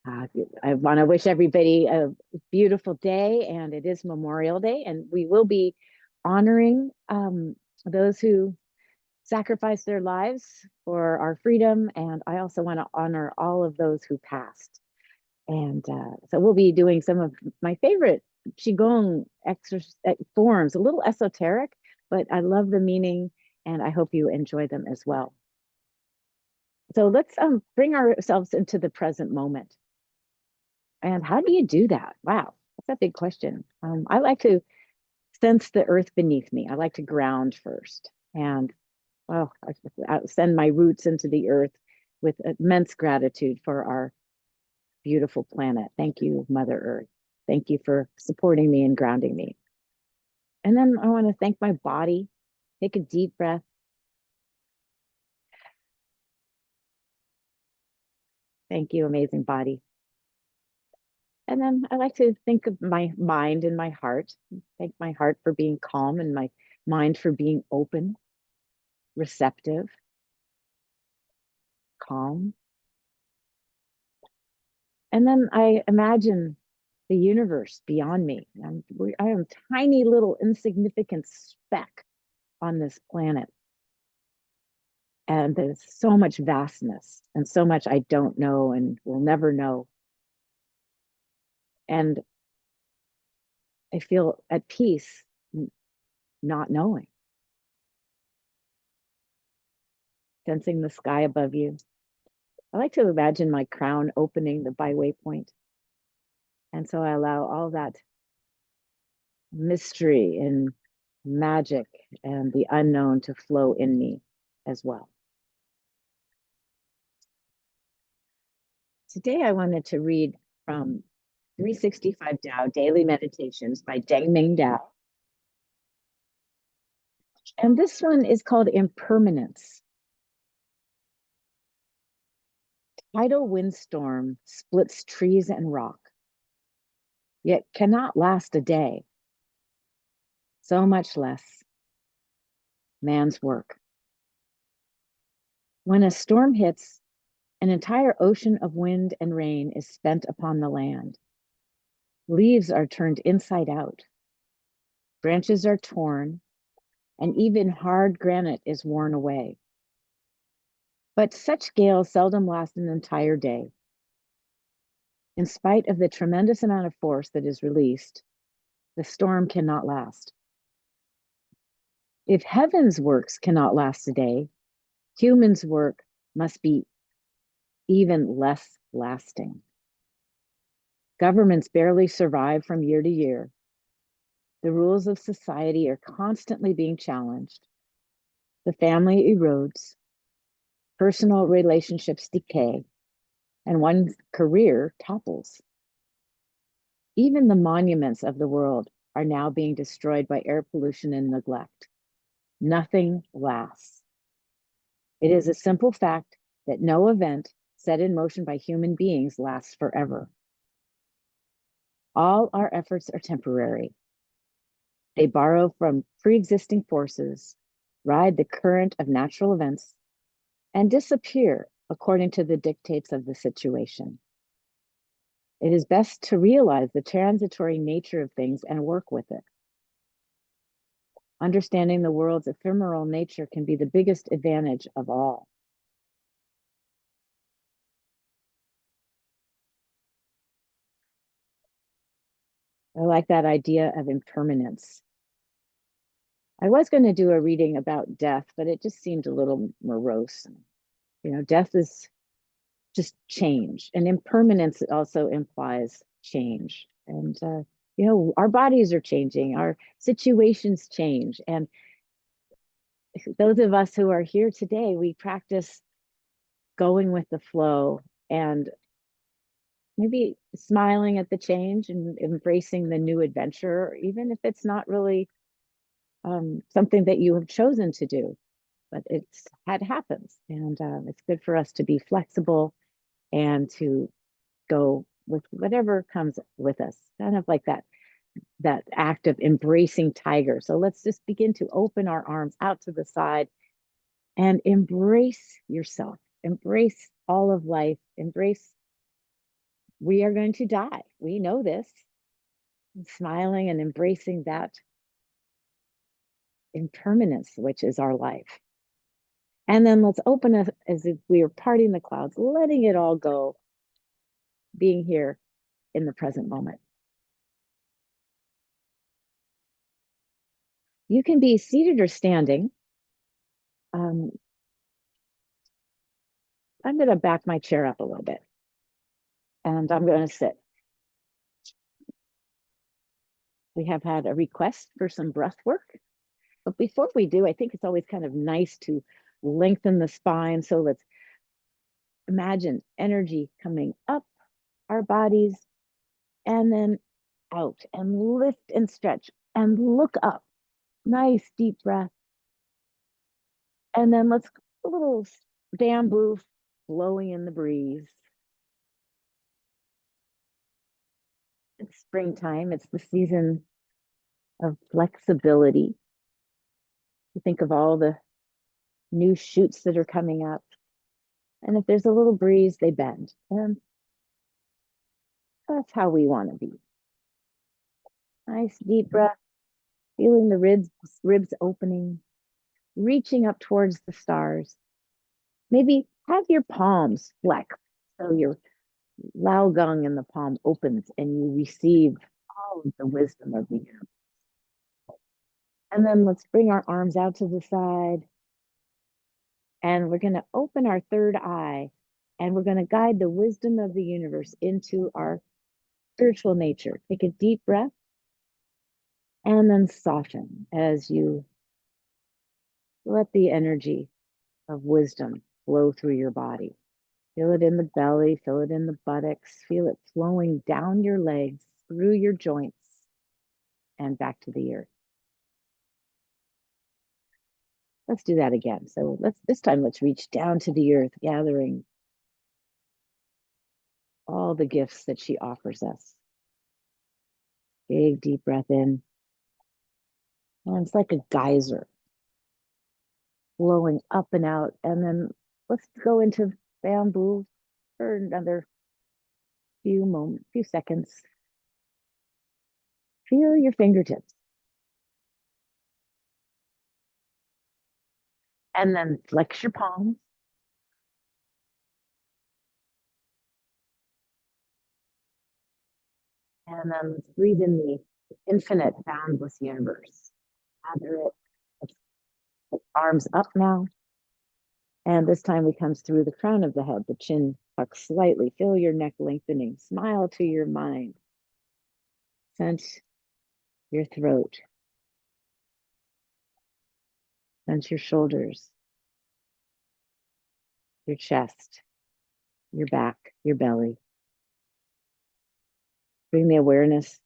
Uh, I want to wish everybody a beautiful day, and it is Memorial Day, and we will be honoring those who sacrificed their lives for our freedom. And I also want to honor all of those who passed. And so we'll be doing some of my favorite Qigong forms, a little esoteric, but I love the meaning, and I hope you enjoy them as well. So let's bring ourselves into the present moment. And how do you do that? Wow, that's a big question. I like to sense the earth beneath me. I like to ground first. And I send my roots into the earth with immense gratitude for our beautiful planet. Thank you, Mother Earth. Thank you for supporting me and grounding me. And then I want to thank my body. Take a deep breath. Thank you, amazing body. And then I like to think of my mind and my heart. Thank my heart for being calm and my mind for being open, receptive, calm. And then I imagine the universe beyond me. I am a tiny little insignificant speck on this planet. And there's so much vastness and so much I don't know and will never know. And I feel at peace not knowing. Sensing the sky above you. I like to imagine my crown opening the byway point. And so I allow all that mystery and magic and the unknown to flow in me as well. Today I wanted to read from 365 Tao Daily Meditations by Deng Ming Dao. And this one is called Impermanence. Tidal windstorm splits trees and rock, yet cannot last a day. So much less man's work. When a storm hits, an entire ocean of wind and rain is spent upon the land. Leaves are turned inside out. Branches are torn, and even hard granite is worn away. But such gales seldom last an entire day. In spite of the tremendous amount of force that is released, the storm cannot last. If heaven's works cannot last a day, humans' work must be even less lasting. Governments barely survive from year to year. The rules of society are constantly being challenged. The family erodes, personal relationships decay, and one's career topples. Even the monuments of the world are now being destroyed by air pollution and neglect. Nothing lasts. It is a simple fact that no event set in motion by human beings lasts forever. All our efforts are temporary. They borrow from pre-existing forces, ride the current of natural events, and disappear according to the dictates of the situation. It is best to realize the transitory nature of things and work with it. Understanding the world's ephemeral nature can be the biggest advantage of all. I like that idea of impermanence. I was going to do a reading about death, but it just seemed a little morose. You know, death is just change, and impermanence also implies change. And, you know, our bodies are changing, our situations change. And those of us who are here today, we practice going with the flow and maybe smiling at the change and embracing the new adventure, even if it's not really something that you have chosen to do, but it happens. And it's good for us to be flexible and to go with whatever comes with us, kind of like that act of embracing tiger. So let's just begin to open our arms out to the side and embrace yourself, embrace all of life, embrace We are going to die. We know this. Smiling and embracing that impermanence, which is our life. And then let's open it as if we were parting the clouds, letting it all go, being here in the present moment. You can be seated or standing. I'm going to back my chair up a little bit and I'm going to sit. We have had a request for some breath work. But before we do, I think it's always kind of nice to lengthen the spine. So let's imagine energy coming up our bodies and then out and lift and stretch and look up. Nice deep breath. And then let's a little bamboo blowing in the breeze. It's springtime. It's the season of flexibility. You think of all the new shoots that are coming up. And if there's a little breeze, they bend. And that's how we want to be. Nice deep breath, feeling the ribs opening, reaching up towards the stars. Maybe have your palms flex so your lao gong in the palm opens and you receive all of the wisdom of the universe. And then let's bring our arms out to the side. And we're going to open our third eye and we're going to guide the wisdom of the universe into our spiritual nature. Take a deep breath and then soften as you let the energy of wisdom flow through your body. Feel it in the belly, feel it in the buttocks, feel it flowing down your legs, through your joints, and back to the earth. Let's do that again. So this time let's reach down to the earth, gathering all the gifts that she offers us. Big deep breath in. And it's like a geyser flowing up and out. And then let's go into bamboo for another few seconds. Feel your fingertips. And then flex your palms. And then let's breathe in the infinite, boundless universe. Gather it. Let's arms up now. And this time we comes through the crown of the head, the chin tucks slightly. Feel your neck lengthening. Smile to your mind. Sense your throat. Sense your shoulders, your chest, your back, your belly. Bring the awareness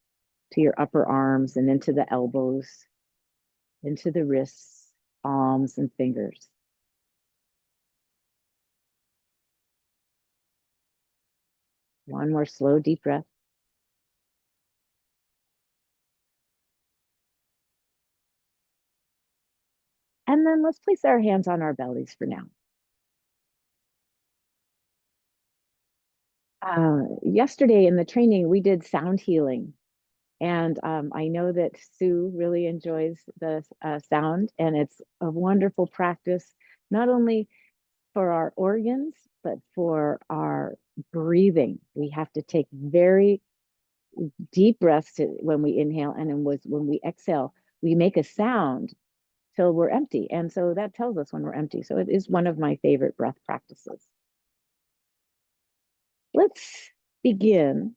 to your upper arms and into the elbows, into the wrists, palms, and fingers. One more slow, deep breath. And then let's place our hands on our bellies for now. Yesterday in the training, we did sound healing. And I know that Sue really enjoys the sound, and it's a wonderful practice, not only for our organs, but for our breathing. We have to take very deep breaths when we inhale, and then when we exhale, we make a sound till we're empty. And so that tells us when we're empty. So it is one of my favorite breath practices. Let's begin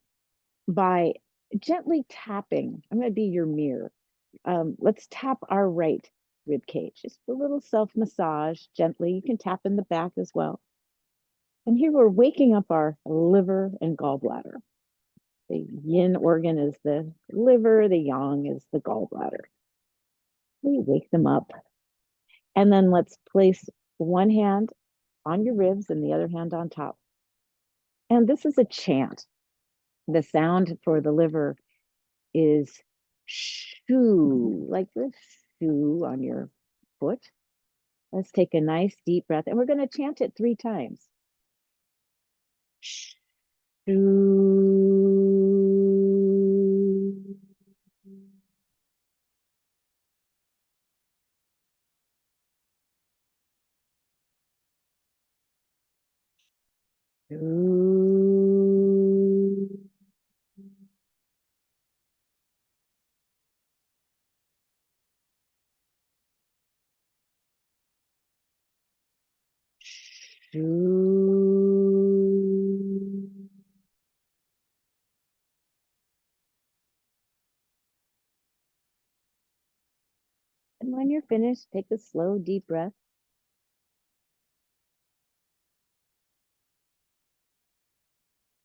by gently tapping. I'm going to be your mirror. Let's tap our right rib cage. Just a little self massage gently. You can tap in the back as well. And here we're waking up our liver and gallbladder. The yin organ is the liver, the yang is the gallbladder. We wake them up. And then let's place one hand on your ribs and the other hand on top. And this is a chant. The sound for the liver is shoo, like the shoe on your foot. Let's take a nice deep breath and we're going to chant it 3 times. Shoo. Ooh. Ooh. And when you're finished, take a slow, deep breath.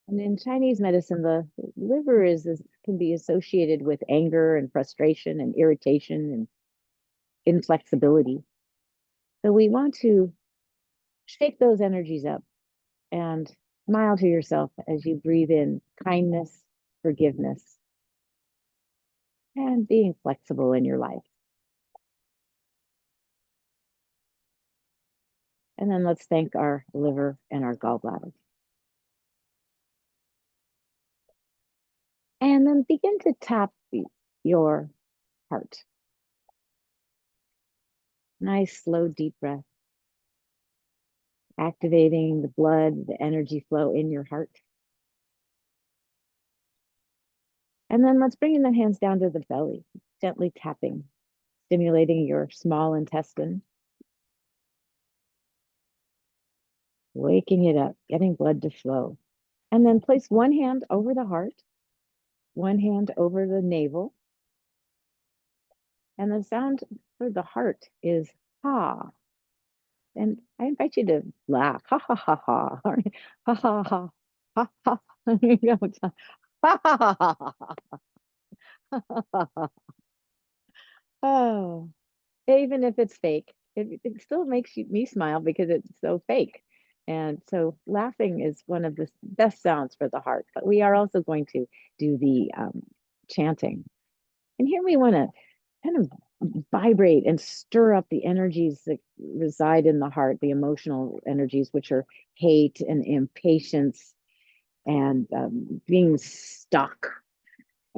And in Chinese medicine, the liver is can be associated with anger and frustration and irritation and inflexibility. So we want to shake those energies up and smile to yourself as you breathe in kindness, forgiveness, and being flexible in your life. And then let's thank our liver and our gallbladder. And then begin to tap your heart. Nice, slow, deep breath, activating the blood, the energy flow in your heart. And then let's bring the hands down to the belly, gently tapping, stimulating your small intestine, waking it up, getting blood to flow. And then place one hand over the heart, one hand over the navel. And the sound for the heart is ha. And I invite you to laugh. Ha ha ha ha. Ha ha ha. Ha ha. Ha ha ha ha. Oh, even if it's fake, it still makes me smile because it's so fake. And so laughing is one of the best sounds for the heart. But we are also going to do the chanting. And here we want to kind of vibrate and stir up the energies that reside in the heart, the emotional energies, which are hate and impatience and being stuck.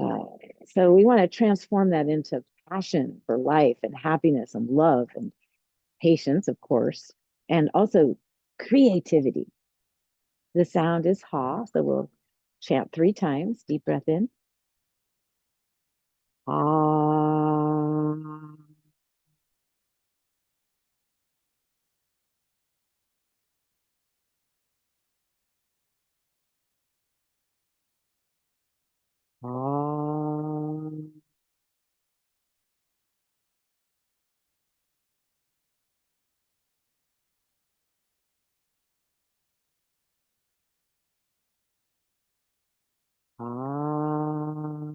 Uh, so we want to transform that into passion for life and happiness and love and patience, of course, and also creativity. The sound is ha, so we'll chant 3 times. Deep breath in. Ah. Ah. Ah.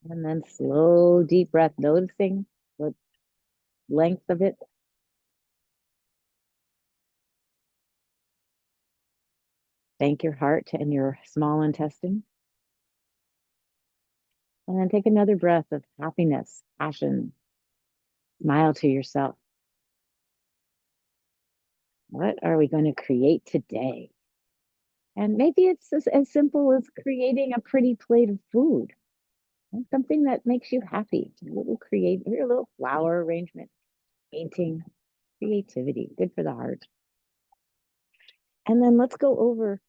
And then slow, deep breath, noticing the length of it. Thank your heart and your small intestine. And then take another breath of happiness, passion. Smile to yourself. What are we going to create today? And maybe it's as simple as creating a pretty plate of food, something that makes you happy. A little flower arrangement, painting, creativity, good for the heart. And then let's go over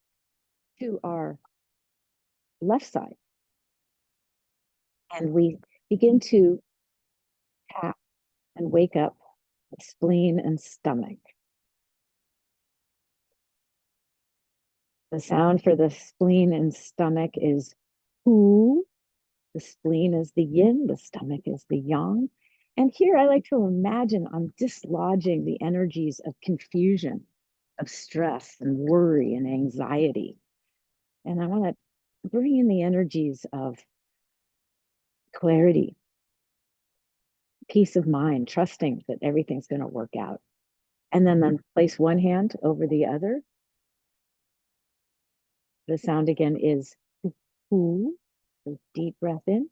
to our left side. And we begin to tap and wake up the spleen and stomach. The sound for the spleen and stomach is who. The spleen is the yin, the stomach is the yang. And here I like to imagine I'm dislodging the energies of confusion, of stress and worry and anxiety. And I want to bring in the energies of clarity, peace of mind, trusting that everything's going to work out. And then place one hand over the other. The sound again is who. Deep breath in.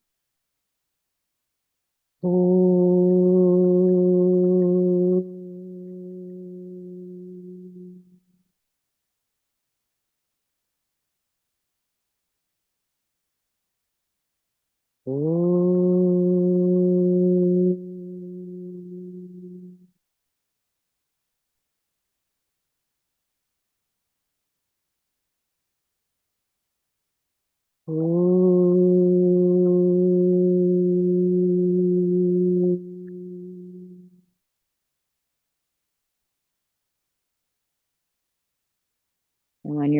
Ooh. Ooh.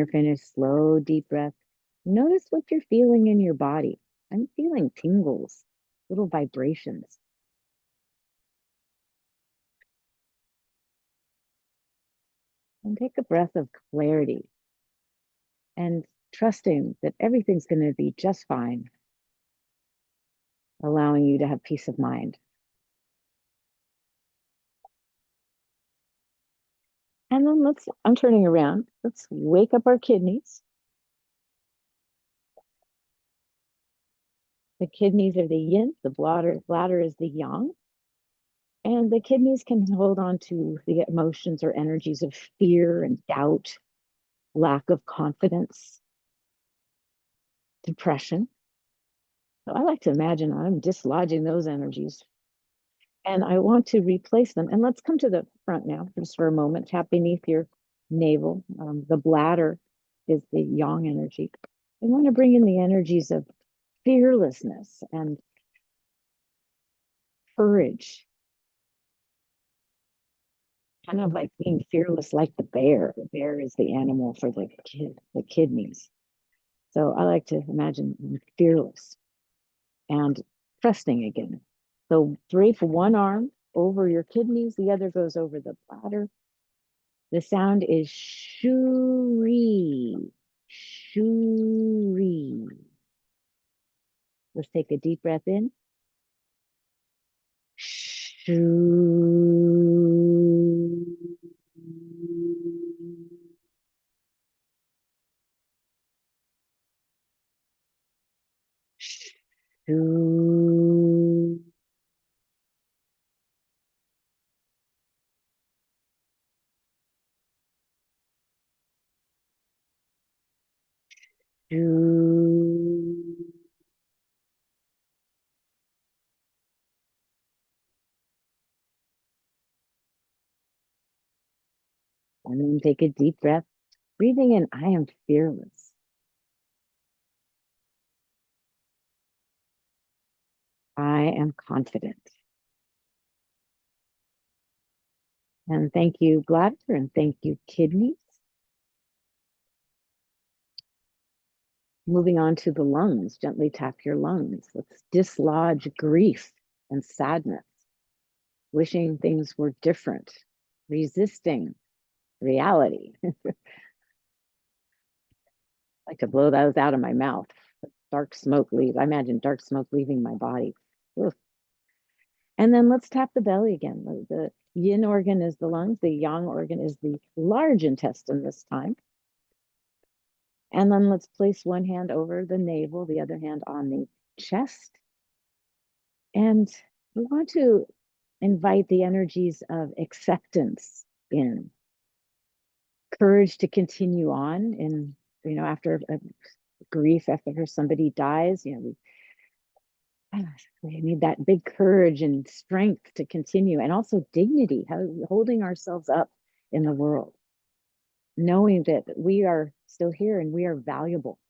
you're finished, slow, deep breath. Notice what you're feeling in your body. I'm feeling tingles, little vibrations. And take a breath of clarity and trusting that everything's going to be just fine, allowing you to have peace of mind. And then I'm turning around. Let's wake up our kidneys. The kidneys are the yin, the bladder is the yang. And the kidneys can hold on to the emotions or energies of fear and doubt, lack of confidence, depression. So I like to imagine I'm dislodging those energies and I want to replace them. And let's come to the front now, just for a moment. Tap beneath your navel. The bladder is the yang energy. I want to bring in the energies of fearlessness and courage, kind of like being fearless, like the bear. The bear is the animal for the kidneys. So I like to imagine fearless and trusting again. So drape one arm over your kidneys, the other goes over the bladder. The sound is shuri, shuri. Let's take a deep breath in. Shoo. Shoo. Shoo. And then take a deep breath, breathing in, I am fearless. I am confident. And thank you, bladder, and thank you, kidneys. Moving on to the lungs, gently tap your lungs. Let's dislodge grief and sadness, wishing things were different, resisting reality. I like to blow those out of my mouth. Dark smoke leaves. I imagine dark smoke leaving my body. Ugh. And then let's tap the belly again. The yin organ is the lungs, the yang organ is the large intestine this time. And then let's place one hand over the navel, the other hand on the chest. And we want to invite the energies of acceptance in, courage to continue on in, after a grief, after somebody dies, we need that big courage and strength to continue, and also dignity, holding ourselves up in the world, knowing that we are still here and we are valuable.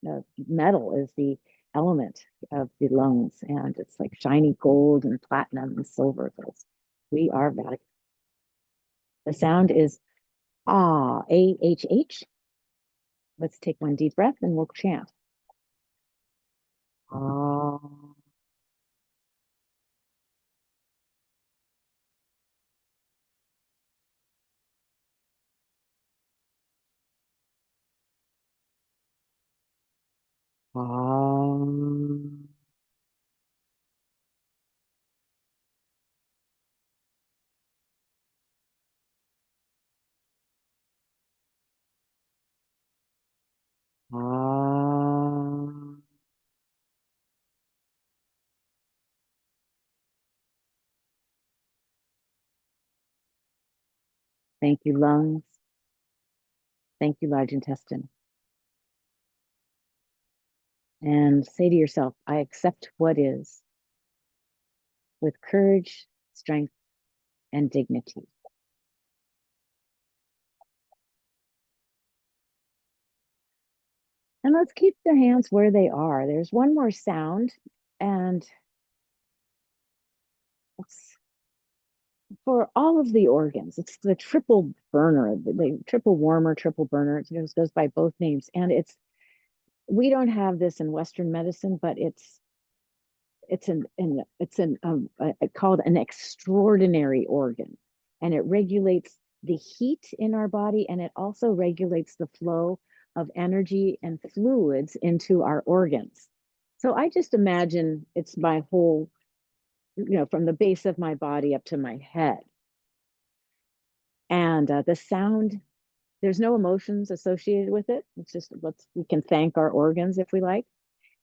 Metal is the element of the lungs, and it's like shiny gold and platinum and silver. We are valuable. The sound is ah, A-H-H. Let's take one deep breath and we'll chant. Ah, ah. Ah. Thank you, lungs. Thank you, large intestine. And say to yourself, I accept what is with courage, strength, and dignity. And let's keep the hands where they are. There's one more sound, and for all of the organs. It's the triple burner, the triple warmer, triple burner. It goes by both names. And we don't have this in Western medicine, but called an extraordinary organ, and it regulates the heat in our body, and it also regulates the flow of energy and fluids into our organs. So I just imagine it's my whole, from the base of my body up to my head. And the sound, there's no emotions associated with it. It's just we can thank our organs if we like.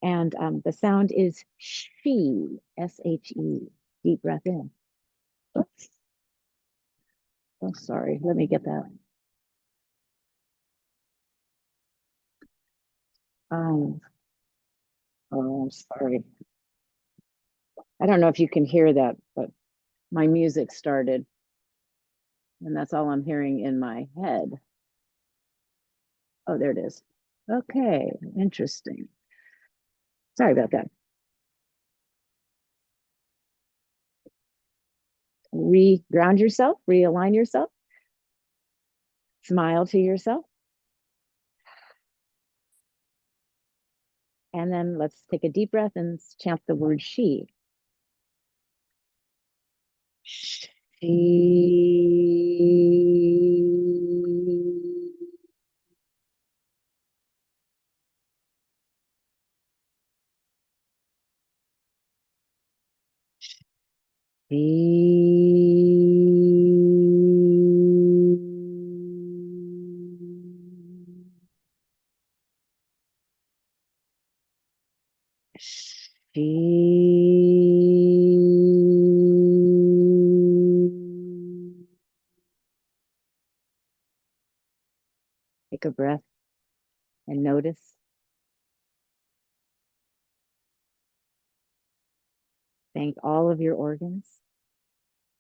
And the sound is she, S-H-E. Deep breath in. Oops. Oh, sorry. Let me get that. Um, oh, I'm sorry. I don't know if you can hear that, but my music started, and that's all I'm hearing in my head. Oh, there it is. Okay, interesting. Sorry about that. Ground yourself, realign yourself, smile to yourself. And then let's take a deep breath and chant the word she. She. Take a breath and notice. Thank all of your organs.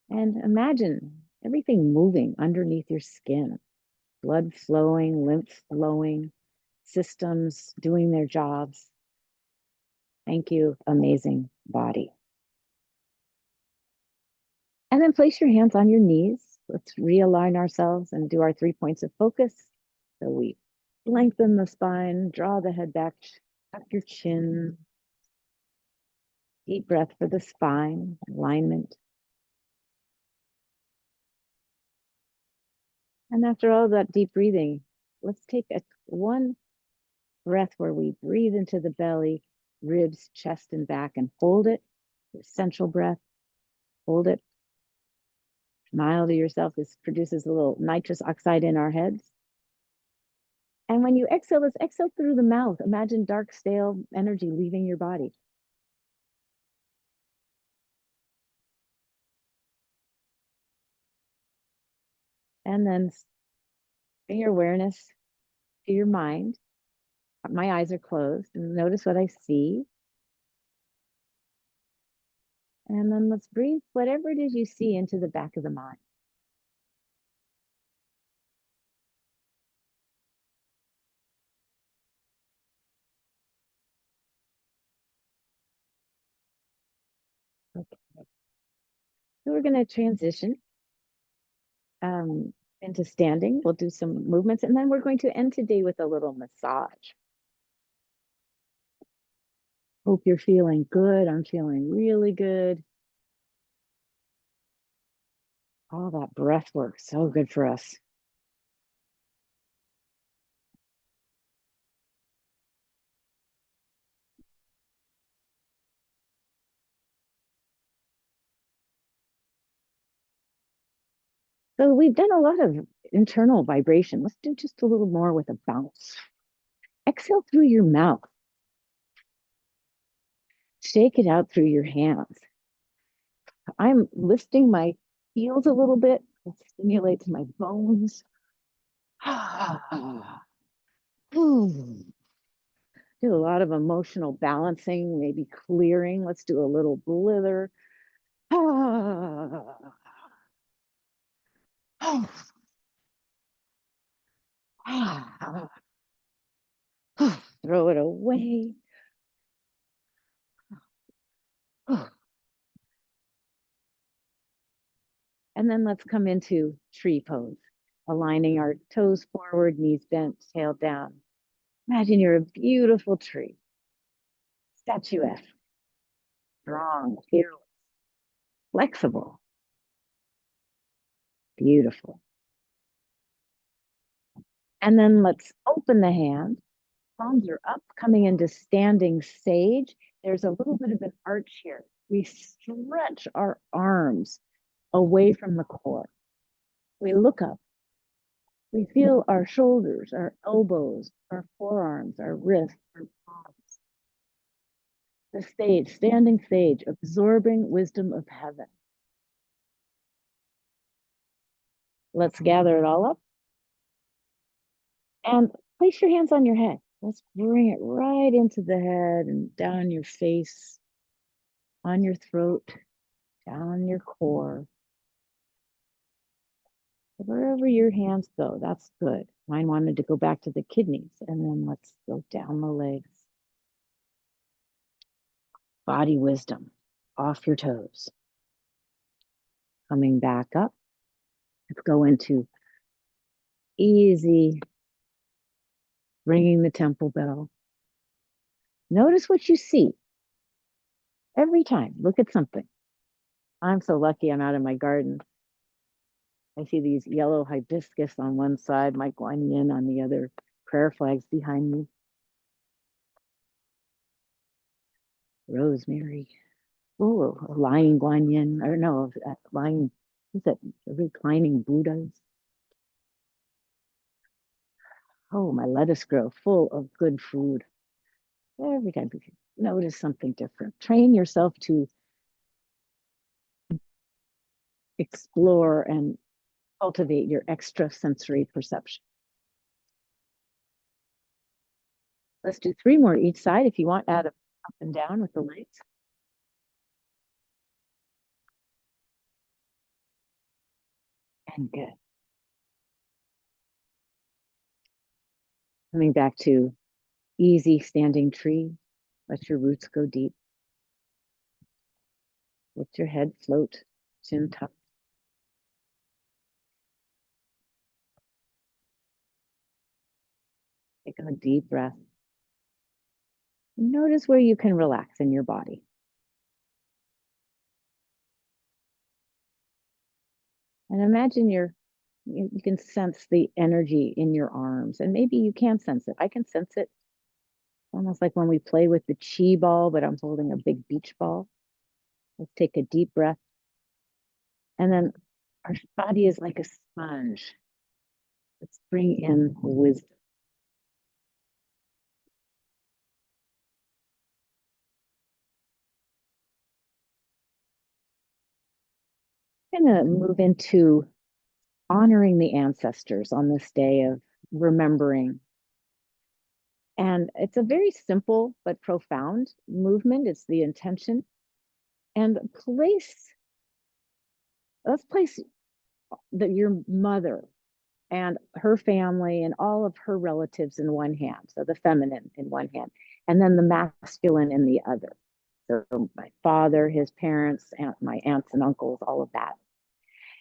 And imagine everything moving underneath your skin. Blood flowing, lymph flowing, systems doing their jobs. Thank you, amazing body. And then place your hands on your knees. Let's realign ourselves and do our 3 points of focus. So we lengthen the spine, draw the head back, tuck your chin. Deep breath for the spine, alignment. And after all that deep breathing, let's take one breath where we breathe into the belly, ribs, chest, and back, and hold it. The central breath, hold it. Smile to yourself. This produces a little nitrous oxide in our heads. And when you exhale, let's exhale through the mouth. Imagine dark, stale energy leaving your body. And then bring your awareness to your mind. My eyes are closed, and notice what I see. And then let's breathe whatever it is you see into the back of the mind. Okay. So we're going to transition into standing. We'll do some movements, and then we're going to end today with a little massage. Hope you're feeling good. I'm feeling really good. All that breath work, so good for us. So we've done a lot of internal vibration. Let's do just a little more with a bounce. Exhale through your mouth. Shake it out through your hands. I'm lifting my heels a little bit. It stimulates my bones. Do a lot of emotional balancing, maybe clearing. Let's do a little blither. Throw it away. And then let's come into tree pose, aligning our toes forward, knees bent, tail down. Imagine you're a beautiful tree, statuesque, strong, fearless, flexible, beautiful. And then let's open the hands. Palms are up, coming into standing sage. There's a little bit of an arch here. We stretch our arms away from the core. We look up. We feel our shoulders, our elbows, our forearms, our wrists, our palms. The sage, standing sage, absorbing wisdom of heaven. Let's gather it all up and place your hands on your head. Let's bring it right into the head and down your face, on your throat, down your core. Wherever your hands go, that's good. Mine wanted to go back to the kidneys, and then let's go down the legs. Body wisdom, off your toes. Coming back up. Let's go into easy, ringing the temple bell. Notice what you see every time. Look at something. I'm so lucky I'm out in my garden. I see these yellow hibiscus on one side, my guan yin on the other, prayer flags behind me. Rosemary. Oh, a lying guan yin. I don't know, lying, is that reclining Buddhas? Oh, my lettuce grow full of good food. Every time you notice something different, train yourself to explore and cultivate your extrasensory perception. Let's do 3 more each side. If you want, add up and down with the legs. And good. Coming back to easy standing tree. Let your roots go deep. Let your head float, chin tucked. Take a deep breath. Notice where you can relax in your body. And imagine you can sense the energy in your arms, and maybe you can sense it. I can sense it almost like when we play with the chi ball, but I'm holding a big beach ball. Let's take a deep breath. And then our body is like a sponge. Let's bring in wisdom. I'm going to move into honoring the ancestors on this day of remembering. And it's a very simple but profound movement. It's the intention. And let's place your mother and her family and all of her relatives in one hand. So the feminine in one hand, and then the masculine in the other. So my father, his parents, my aunts and uncles, all of that.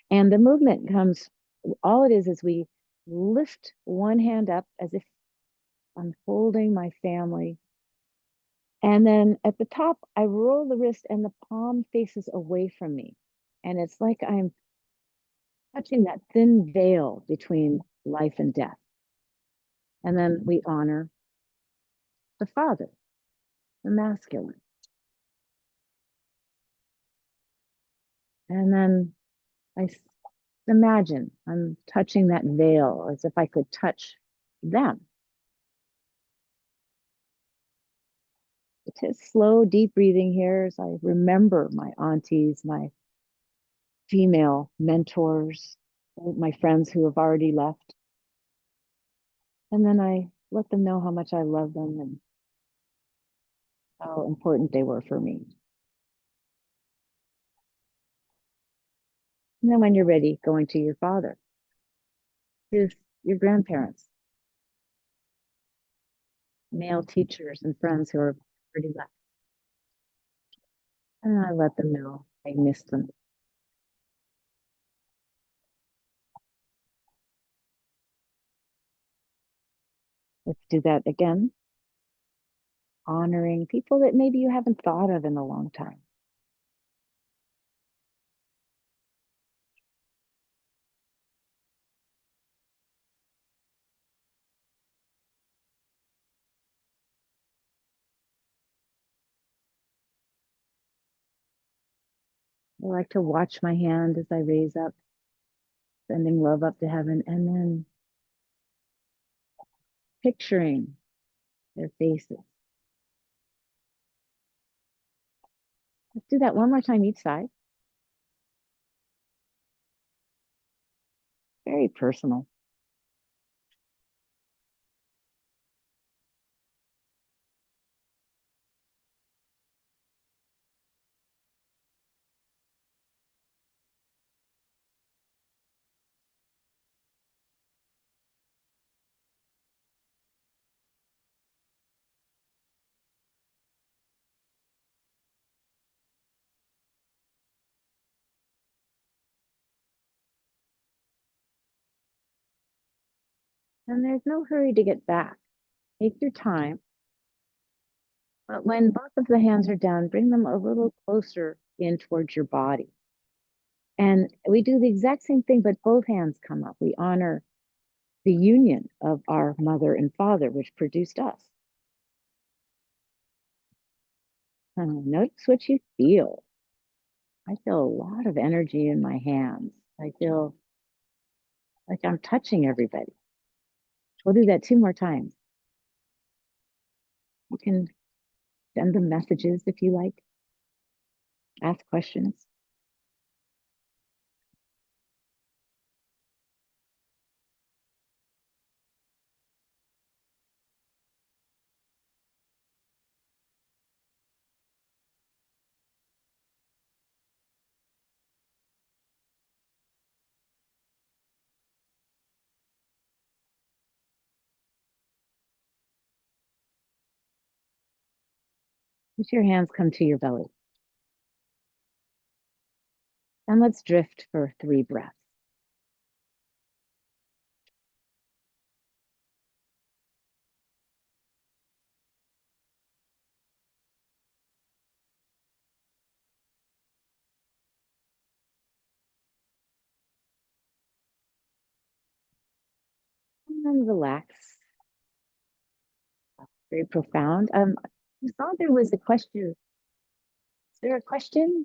And the movement comes, all it is we lift one hand up as if I'm holding my family. And then at the top, I roll the wrist and the palm faces away from me. And it's like I'm touching that thin veil between life and death. And then we honor the father, the masculine. And then I imagine I'm touching that veil as if I could touch them. It is slow, deep breathing here as I remember my aunties, my female mentors, my friends who have already left. And then I let them know how much I love them and how important they were for me. And then when you're ready, going to your father, your grandparents, male teachers and friends who are already left. And I let them know I miss them. Let's do that again. Honoring people that maybe you haven't thought of in a long time. I like to watch my hand as I raise up, sending love up to heaven, and then picturing their faces. Let's do that one more time each side. Very personal. And there's no hurry to get back. Take your time. But when both of the hands are down, bring them a little closer in towards your body. And we do the exact same thing, but both hands come up. We honor the union of our mother and father, which produced us. Notice what you feel. I feel a lot of energy in my hands. I feel like I'm touching everybody. We'll do that 2 more times. You can send them messages if you like, ask questions. Let your hands come to your belly. And let's drift for 3 breaths. And then relax. Very profound. I saw there was a question. Is there a question?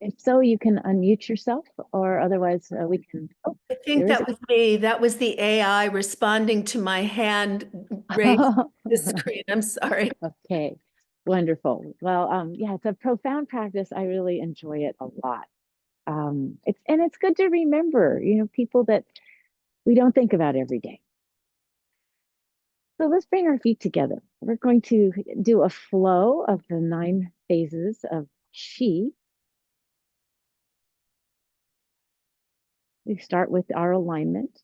If so, you can unmute yourself, or otherwise we can. Oh, I think that was me. That was the AI responding to my hand raised the screen. I'm sorry. Okay, wonderful. Well, yeah, it's a profound practice. I really enjoy it a lot. It's good to remember, people that we don't think about every day. So let's bring our feet together. We're going to do a flow of the 9 phases of Qi. We start with our alignment,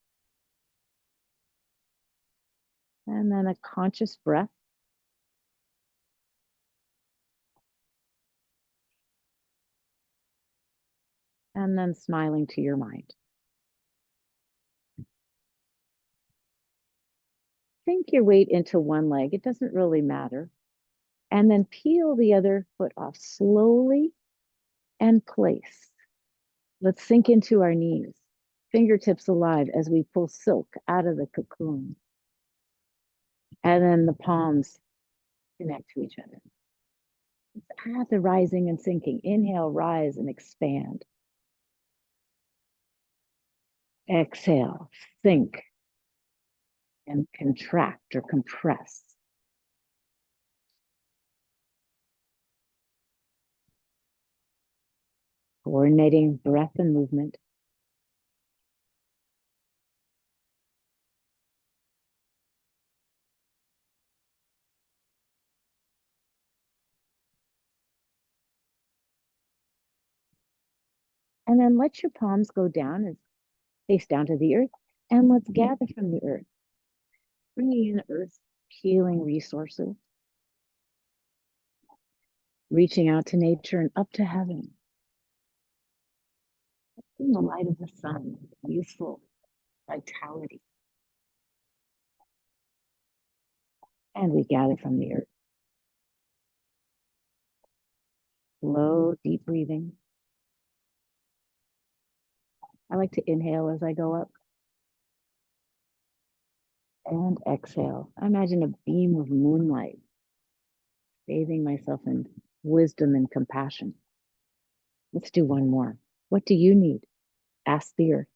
and then a conscious breath. And then smiling to your mind. Sink your weight into one leg. It doesn't really matter. And then peel the other foot off slowly and place. Let's sink into our knees, fingertips alive as we pull silk out of the cocoon. And then the palms connect to each other. Let's add the rising and sinking. Inhale, rise and expand. Exhale, sink and contract or compress. Coordinating breath and movement. And then let your palms go down and face down to the earth. And let's gather from the earth, bringing in earth healing resources, reaching out to nature and up to heaven. In the light of the sun, youthful vitality. And we gather from the earth. Slow, deep breathing. I like to inhale as I go up and exhale. I imagine a beam of moonlight bathing myself in wisdom and compassion. Let's do one more. What do you need? Ask the earth.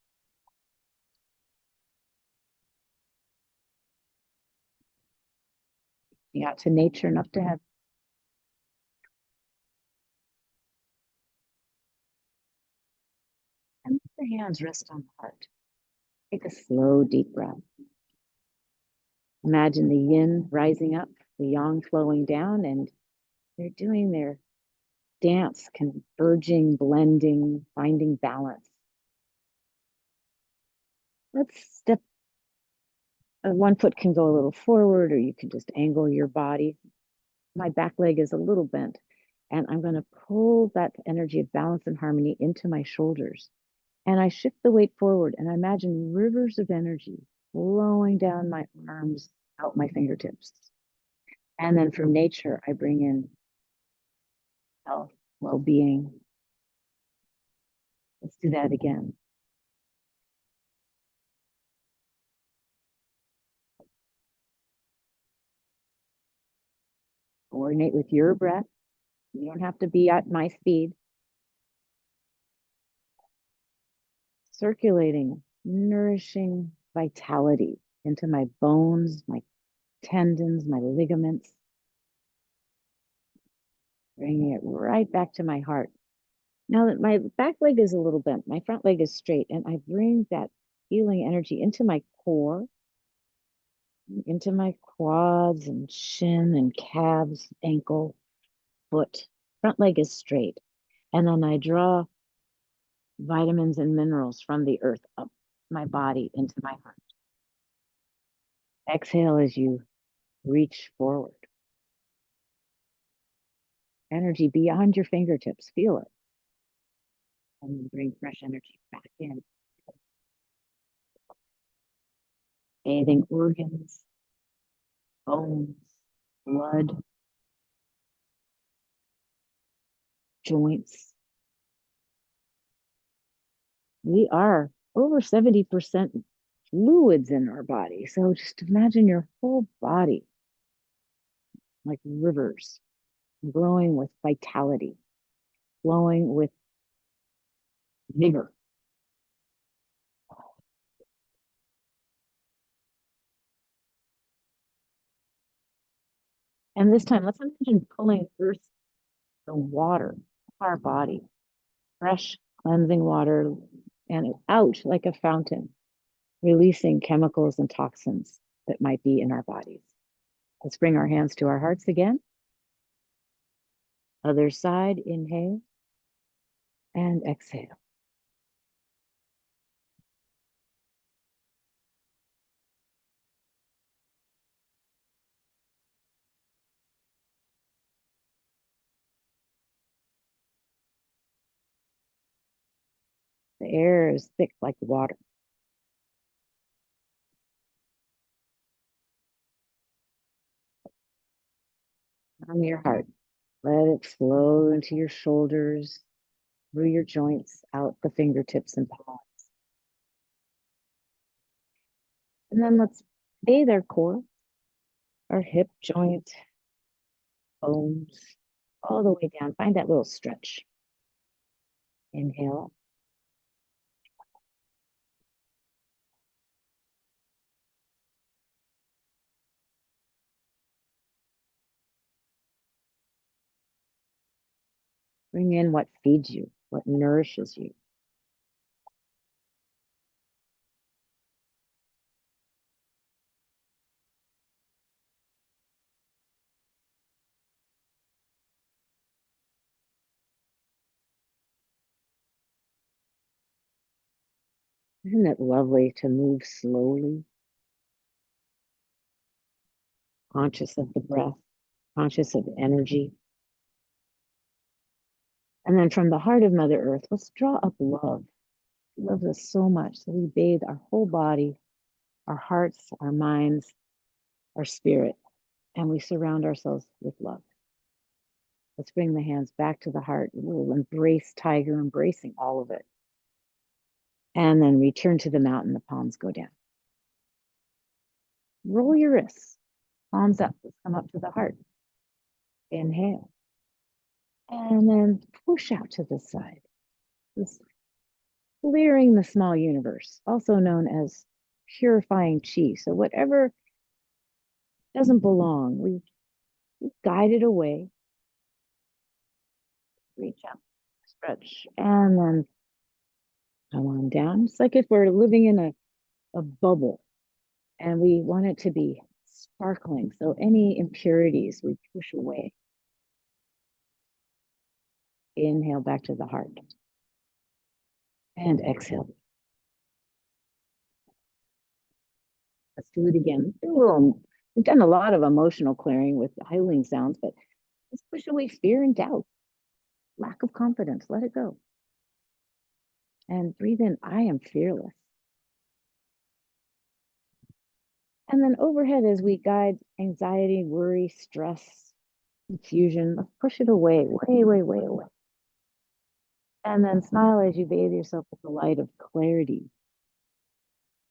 You out to nature and up to heaven. And let the hands rest on the heart. Take a slow, deep breath. Imagine the yin rising up, the yang flowing down, and they're doing their dance, converging, blending, finding balance. Let's step, one foot can go a little forward, or you can just angle your body. My back leg is a little bent, and I'm going to pull that energy of balance and harmony into my shoulders. And I shift the weight forward, and I imagine rivers of energy flowing down my arms, out my fingertips. And then from nature, I bring in health, well-being. Let's do that again. Coordinate with your breath. You don't have to be at my speed. Circulating, nourishing vitality into my bones, my tendons, my ligaments. Bringing it right back to my heart. Now that my back leg is a little bent, my front leg is straight, and I bring that healing energy into my core, into my quads and shin and calves, ankle, foot. Front leg is straight. And then I draw vitamins and minerals from the earth up my body into my heart. Exhale as you reach forward. Energy beyond your fingertips. Feel it. And then bring fresh energy back in. Bathing organs, bones, blood, joints. We are over 70% fluids in our body. So just imagine your whole body like rivers, glowing with vitality, flowing with vigor. And this time, let's imagine pulling earth, the water, our body, fresh, cleansing water, and out like a fountain, releasing chemicals and toxins that might be in our bodies. Let's bring our hands to our hearts again. Other side, inhale and exhale. The air is thick like water. From your heart, let it flow into your shoulders, through your joints, out the fingertips and palms. And then let's bathe our core, our hip joint, bones, all the way down. Find that little stretch. Inhale. Bring in what feeds you, what nourishes you. Isn't it lovely to move slowly, conscious of the breath, conscious of energy? And then from the heart of Mother Earth, let's draw up love. She loves us so much. So we bathe our whole body, our hearts, our minds, our spirit And we surround ourselves with love. Let's bring the hands back to the heart. We'll embrace tiger, embracing all of it. And then return to the mountain. The palms go down. Roll your wrists, palms up. Let's come up to the heart. Inhale. And then push out to the side. Just clearing the small universe, also known as purifying chi. So whatever doesn't belong, we guide it away. Reach up, stretch, and then come on down. It's like if we're living in a bubble and we want it to be sparkling. So any impurities we push away. Inhale back to the heart. And exhale. Let's do it again. We've done a lot of emotional clearing with howling sounds, but let's push away fear and doubt, lack of confidence. Let it go. And breathe in, I am fearless. And then overhead as we guide anxiety, worry, stress, confusion, let's push it away, way, way, way away. And then smile as you bathe yourself with the light of clarity,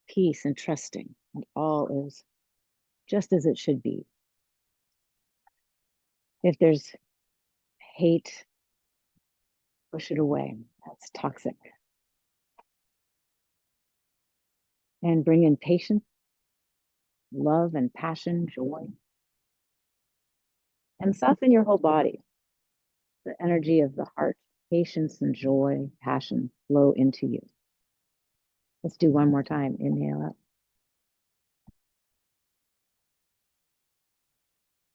peace, and trusting. And all is just as it should be. If there's hate, push it away. That's toxic. And bring in patience, love, and passion, joy. And soften your whole body. The energy of the heart, patience and joy, passion flow into you. Let's do one more time. Inhale up.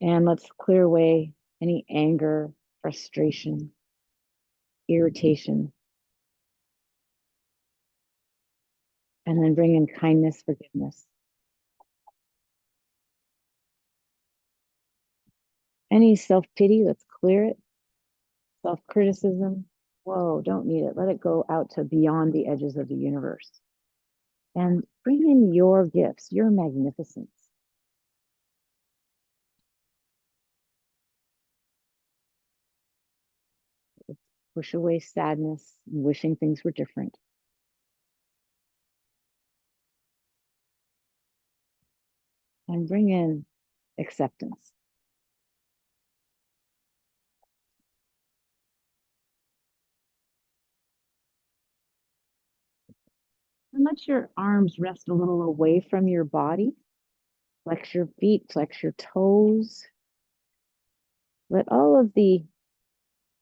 And let's clear away any anger, frustration, irritation. And then bring in kindness, forgiveness. Any self-pity, let's clear it. Self-criticism, whoa, don't need it. Let it go out to beyond the edges of the universe. And bring in your gifts, your magnificence. Push away sadness, wishing things were different. And bring in acceptance. And let your arms rest a little away from your body. Flex your feet, flex your toes. Let all of the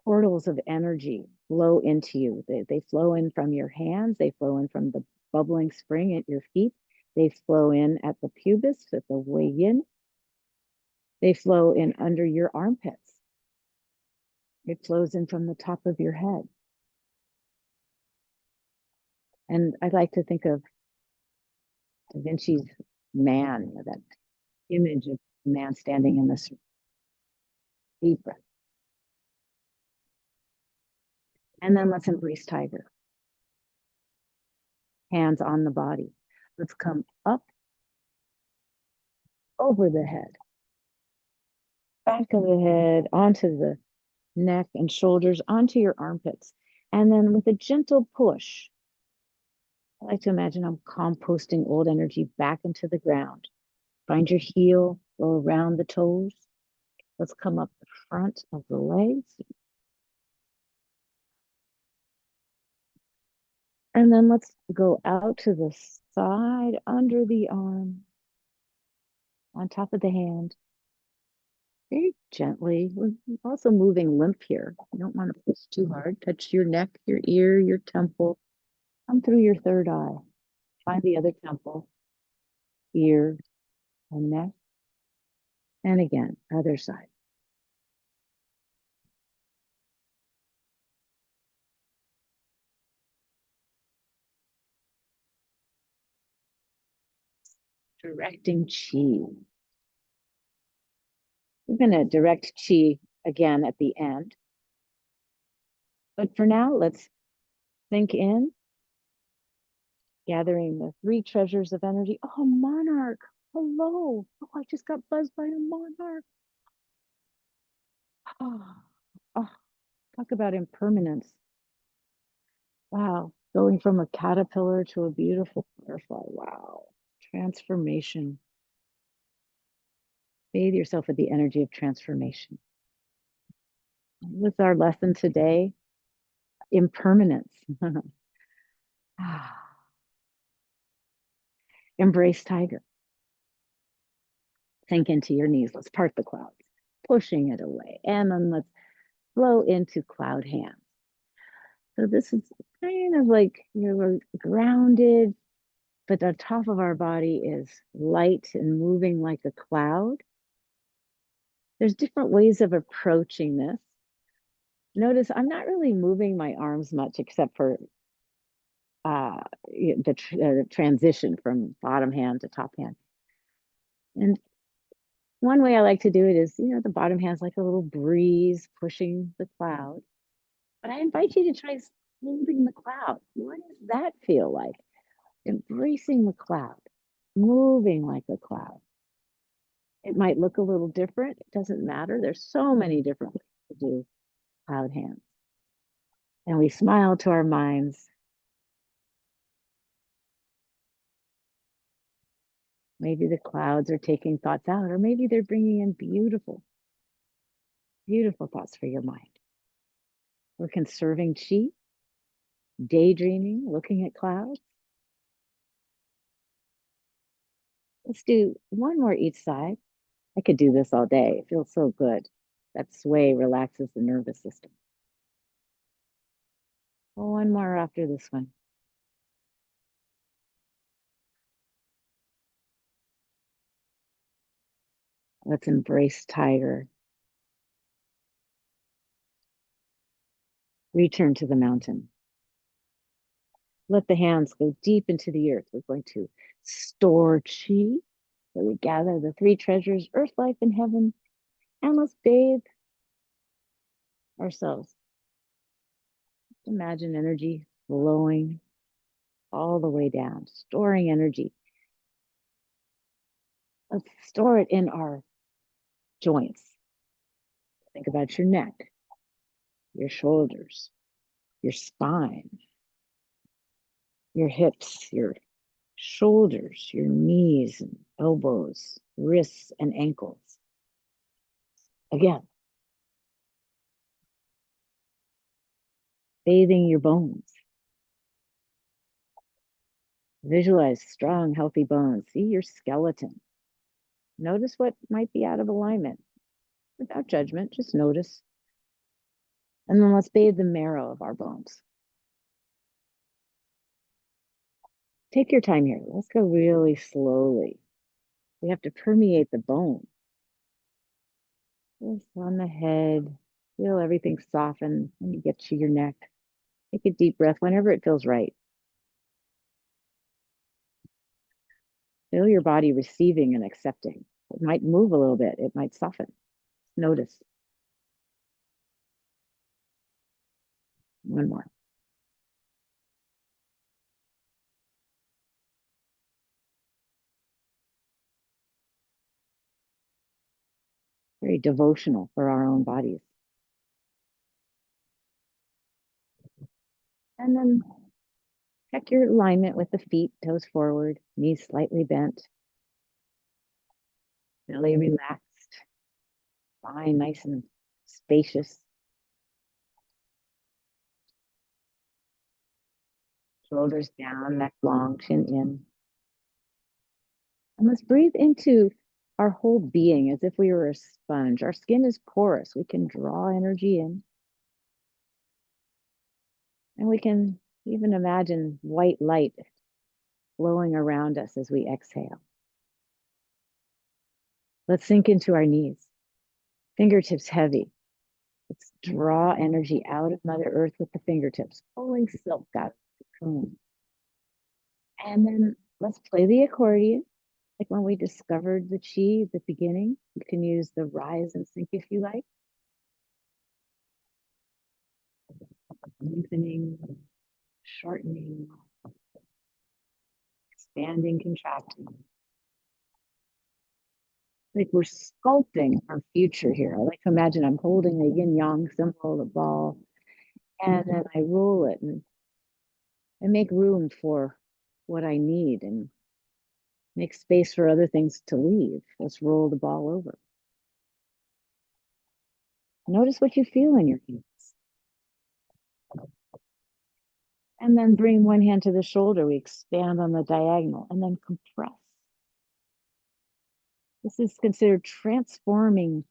portals of energy flow into you. They flow in from your hands. They flow in from the bubbling spring at your feet. They flow in at the pubis, at the way yin. They flow in under your armpits. It flows in from the top of your head. And I like to think of Da Vinci's man, that image of the man standing in this deep breath. And then let's embrace tiger. Hands on the body. Let's come up over the head, back of the head, onto the neck and shoulders, onto your armpits. And then with a gentle push, I like to imagine I'm composting old energy back into the ground. Find your heel, go around the toes. Let's come up the front of the legs. And then let's go out to the side, under the arm, on top of the hand. Very gently. We're also moving limp here. You don't want to push too hard. Touch your neck, your ear, your temple. Come through your third eye. Find the other temple, ear, and neck. And again, other side. Directing chi. We're going to direct chi again at the end. But for now, let's sink in, gathering the three treasures of energy. Oh, monarch. hello. Oh, I just got buzzed by a monarch. Oh, oh, talk about impermanence. Wow. Going from a caterpillar to a beautiful butterfly. Wow. Transformation. Bathe yourself with the energy of transformation. What's our lesson today? Impermanence. Embrace tiger. Sink into your knees. Let's part the clouds, pushing it away. And then let's flow into cloud hands. So this is kind of like you're grounded, but the top of our body is light and moving like a cloud. There's different ways of approaching this. Notice I'm not really moving my arms much except for the transition from bottom hand to top hand. And one way I like to do it is, the bottom hand's like a little breeze pushing the cloud. But I invite you to try holding the cloud. What does that feel like? Embracing the cloud, moving like a cloud. It might look a little different. It doesn't matter. There's so many different ways to do cloud hands. And we smile to our minds. Maybe the clouds are taking thoughts out, or maybe they're bringing in beautiful, beautiful thoughts for your mind. We're conserving chi, daydreaming, looking at clouds. Let's do one more each side. I could do this all day. It feels so good. That sway relaxes the nervous system. Well, one more after this one. Let's embrace tiger. Return to the mountain. Let the hands go deep into the earth. We're going to store chi. So we gather the three treasures, earth, life, and heaven, and let's bathe ourselves. Imagine energy flowing all the way down, storing energy. Let's store it in our joints. Think about your neck, your shoulders, your spine, your hips, your shoulders, your knees and elbows, wrists and ankles. Again, bathing your bones. Visualize strong, healthy bones. See your skeleton. Notice what might be out of alignment without judgment. Just notice. And then let's bathe the marrow of our bones. Take your time here. Let's go really slowly. We have to permeate the bone. Just on the head. Feel everything soften when you get to your neck. Take a deep breath whenever it feels right. Feel your body receiving and accepting. It might move a little bit. It might soften. Notice. One more. Very devotional for our own bodies. And then check your alignment with the feet, toes forward, knees slightly bent, belly relaxed, spine nice and spacious, shoulders down, neck long, chin in. And let's breathe into our whole being as if we were a sponge. Our skin is porous. We can draw energy in. And we can even imagine white light flowing around us as we exhale. Let's sink into our knees. Fingertips heavy. Let's draw energy out of Mother Earth with the fingertips, pulling silk out of the cocoon. And then let's play the accordion. Like when we discovered the chi at the beginning, you can use the rise and sink if you like. Lengthening, shortening, expanding, contracting. like we're sculpting our future here. I like to imagine I'm holding a yin yang symbol, the ball, and then I roll it and make room for what I need and make space for other things to leave. Let's roll the ball over. Notice what you feel in your hands. And then bring one hand to the shoulder. We expand on the diagonal and then compress. This is considered transforming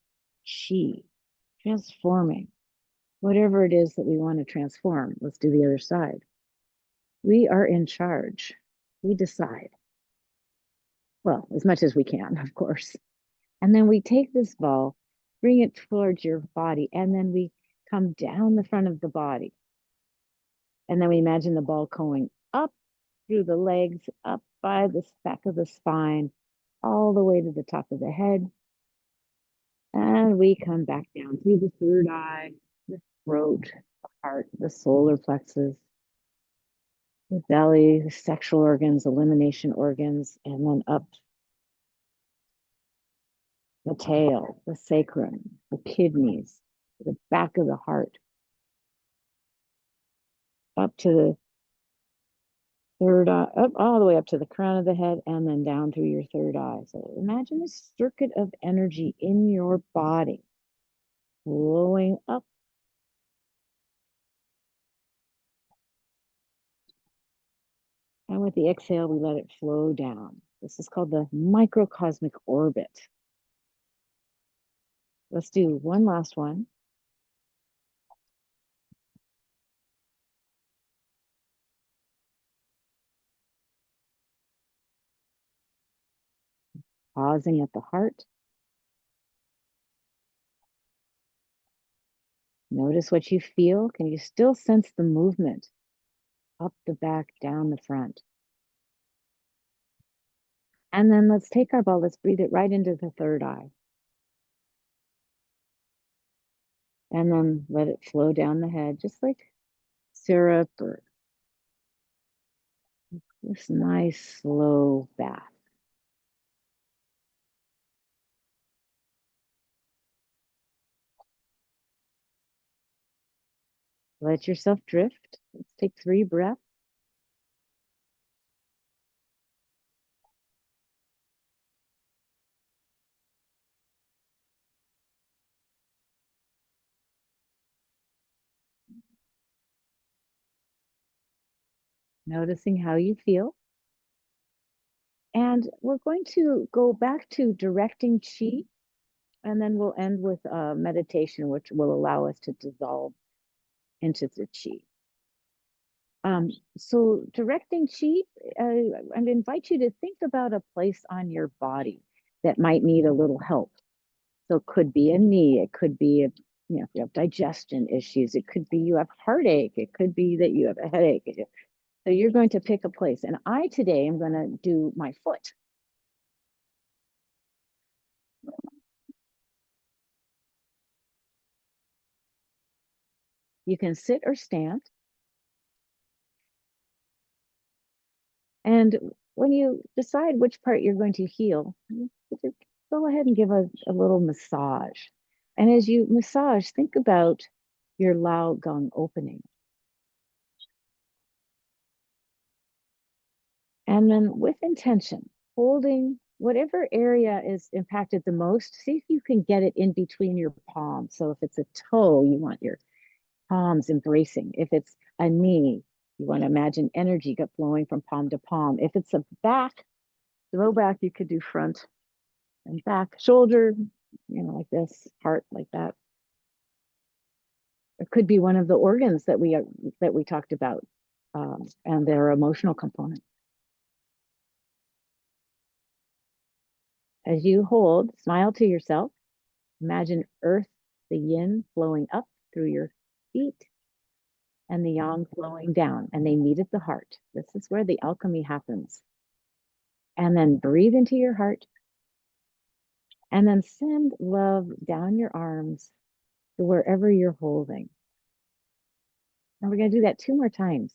chi, transforming whatever it is that we want to transform. Let's do the other side. We are in charge. We decide. Well, as much as we can, of course. And then we take this ball, bring it towards your body, and then we come down the front of the body. And then we imagine the ball going up through the legs, up by the back of the spine, all the way to the top of the head. And we come back down through the third eye, the throat, the heart, the solar plexus, the belly, the sexual organs, elimination organs, and then up the tail, the sacrum, the kidneys, the back of the heart, up to the third eye, up all the way up to the crown of the head, and then down through your third eye. So imagine a circuit of energy in your body flowing up. And with the exhale, we let it flow down. This is called the microcosmic orbit. Let's do one last one. Pausing at the heart. Notice what you feel. Can you still sense the movement up the back, down the front? And then let's take our ball, let's breathe it right into the third eye. And then let it flow down the head, just like syrup or this nice slow bath. Let yourself drift. Let's take 3 breaths. Noticing how you feel. And we're going to go back to directing chi, and then we'll end with a meditation, which will allow us to dissolve into the chi. So directing chi, I'd invite you to think about a place on your body that might need a little help. So it could be a knee, it could be if you have digestion issues, it could be you have heartache, it could be that you have a headache. So you're going to pick a place. And I today am going to do my foot. You can sit or stand. And when you decide which part you're going to heal, just go ahead and give a little massage. And as you massage, think about your Lao Gong opening. And then with intention, holding whatever area is impacted the most, see if you can get it in between your palms. So if it's a toe, you want your palms embracing. If it's a knee, you want to imagine energy flowing from palm to palm. If it's a back, low back, you could do front and back, shoulder, like this, heart like that. It could be one of the organs that we talked about, and their emotional component. As you hold, smile to yourself. Imagine earth, the yin flowing up through your feet and the yang flowing down, and they meet at the heart. This is where the alchemy happens. And then breathe into your heart. And then send love down your arms to wherever you're holding. And we're going to do that 2 more times.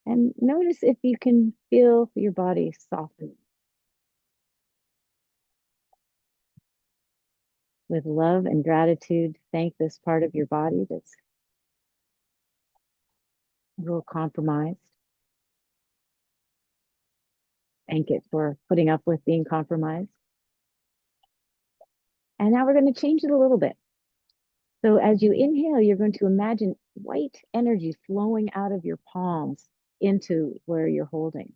And notice if you can feel your body soften With love and gratitude, thank this part of your body that's a little compromised. Thank it for putting up with being compromised. And now we're going to change it a little bit. So as you inhale, you're going to imagine white energy flowing out of your palms into where you're holding.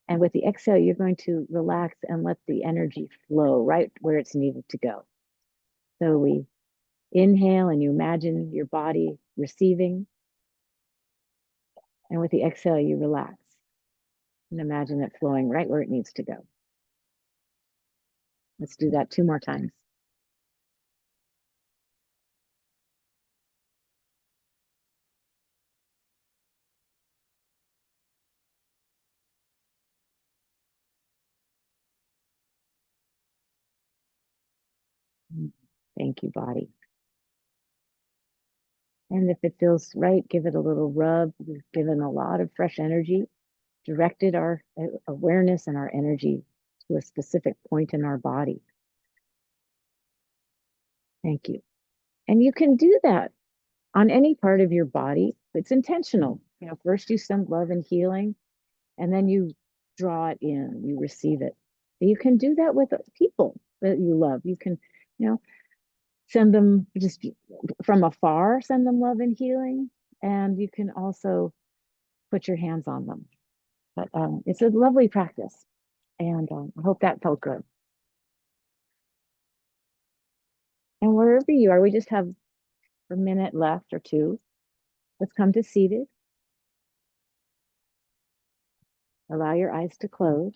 And with the exhale, you're going to relax and let the energy flow right where it's needed to go. So we inhale and you imagine your body receiving. And with the exhale, you relax and imagine it flowing right where it needs to go. Let's do that 2 more times. Thank you, body. And if it feels right, give it a little rub. We've given a lot of fresh energy, directed our awareness and our energy to a specific point in our body. Thank you. And you can do that on any part of your body. It's intentional. First you send love and healing, and then you draw it in, you receive it. You can do that with people that you love. You can, send them just from afar, send them love and healing. And you can also put your hands on them. But it's a lovely practice. And I hope that felt good. And wherever you are, we just have a minute left or 2. Let's come to seated. Allow your eyes to close.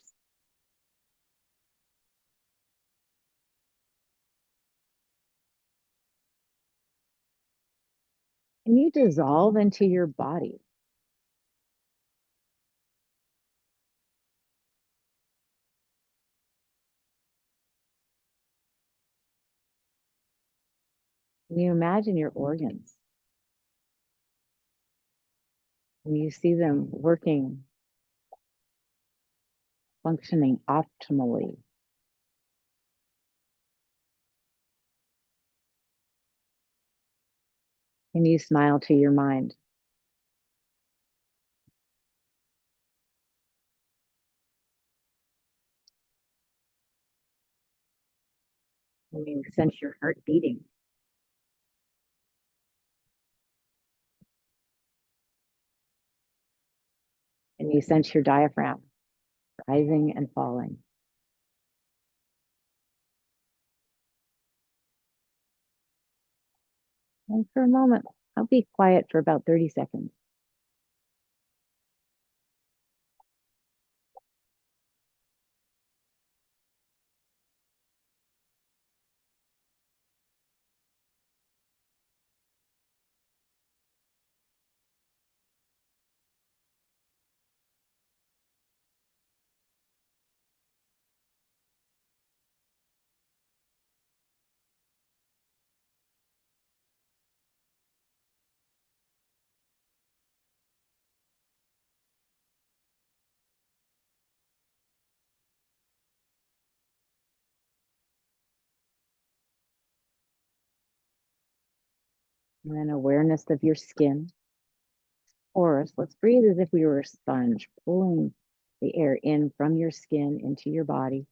And you dissolve into your body. And you imagine your organs. And you see them working, functioning optimally. And you smile to your mind. And you sense your heart beating. And you sense your diaphragm rising and falling. And for a moment, I'll be quiet for about 30 seconds. And then awareness of your skin. Porous. Let's breathe as if we were a sponge, pulling the air in from your skin into your body.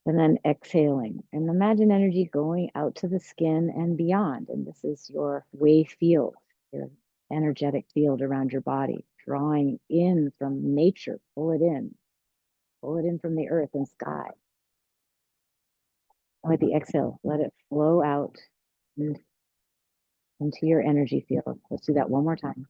And then exhaling. And imagine energy going out to the skin and beyond. And this is your wave field, your energetic field around your body, drawing in from nature. Pull it in from the earth and sky. And with the exhale, let it flow out and into your energy field. Let's do that one more time.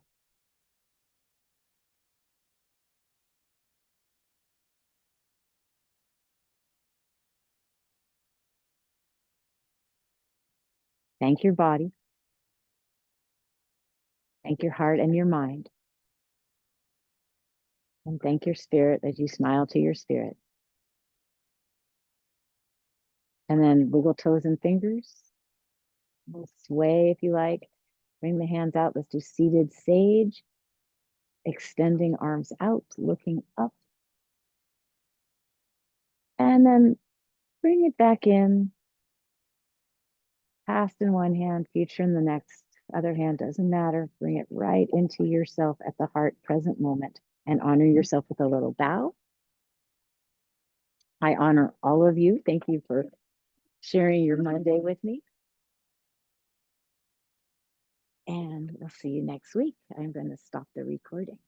Thank your body. Thank your heart and your mind. And thank your spirit as you smile to your spirit. And then wiggle toes and fingers. We'll sway if you like. Bring the hands out. Let's do seated sage. Extending arms out, looking up. And then bring it back in. Past in one hand, future in the next. Other hand, doesn't matter. Bring it right into yourself at the heart present moment and honor yourself with a little bow. I honor all of you. Thank you for sharing your Monday with me. And we'll see you next week. I'm going to stop the recording.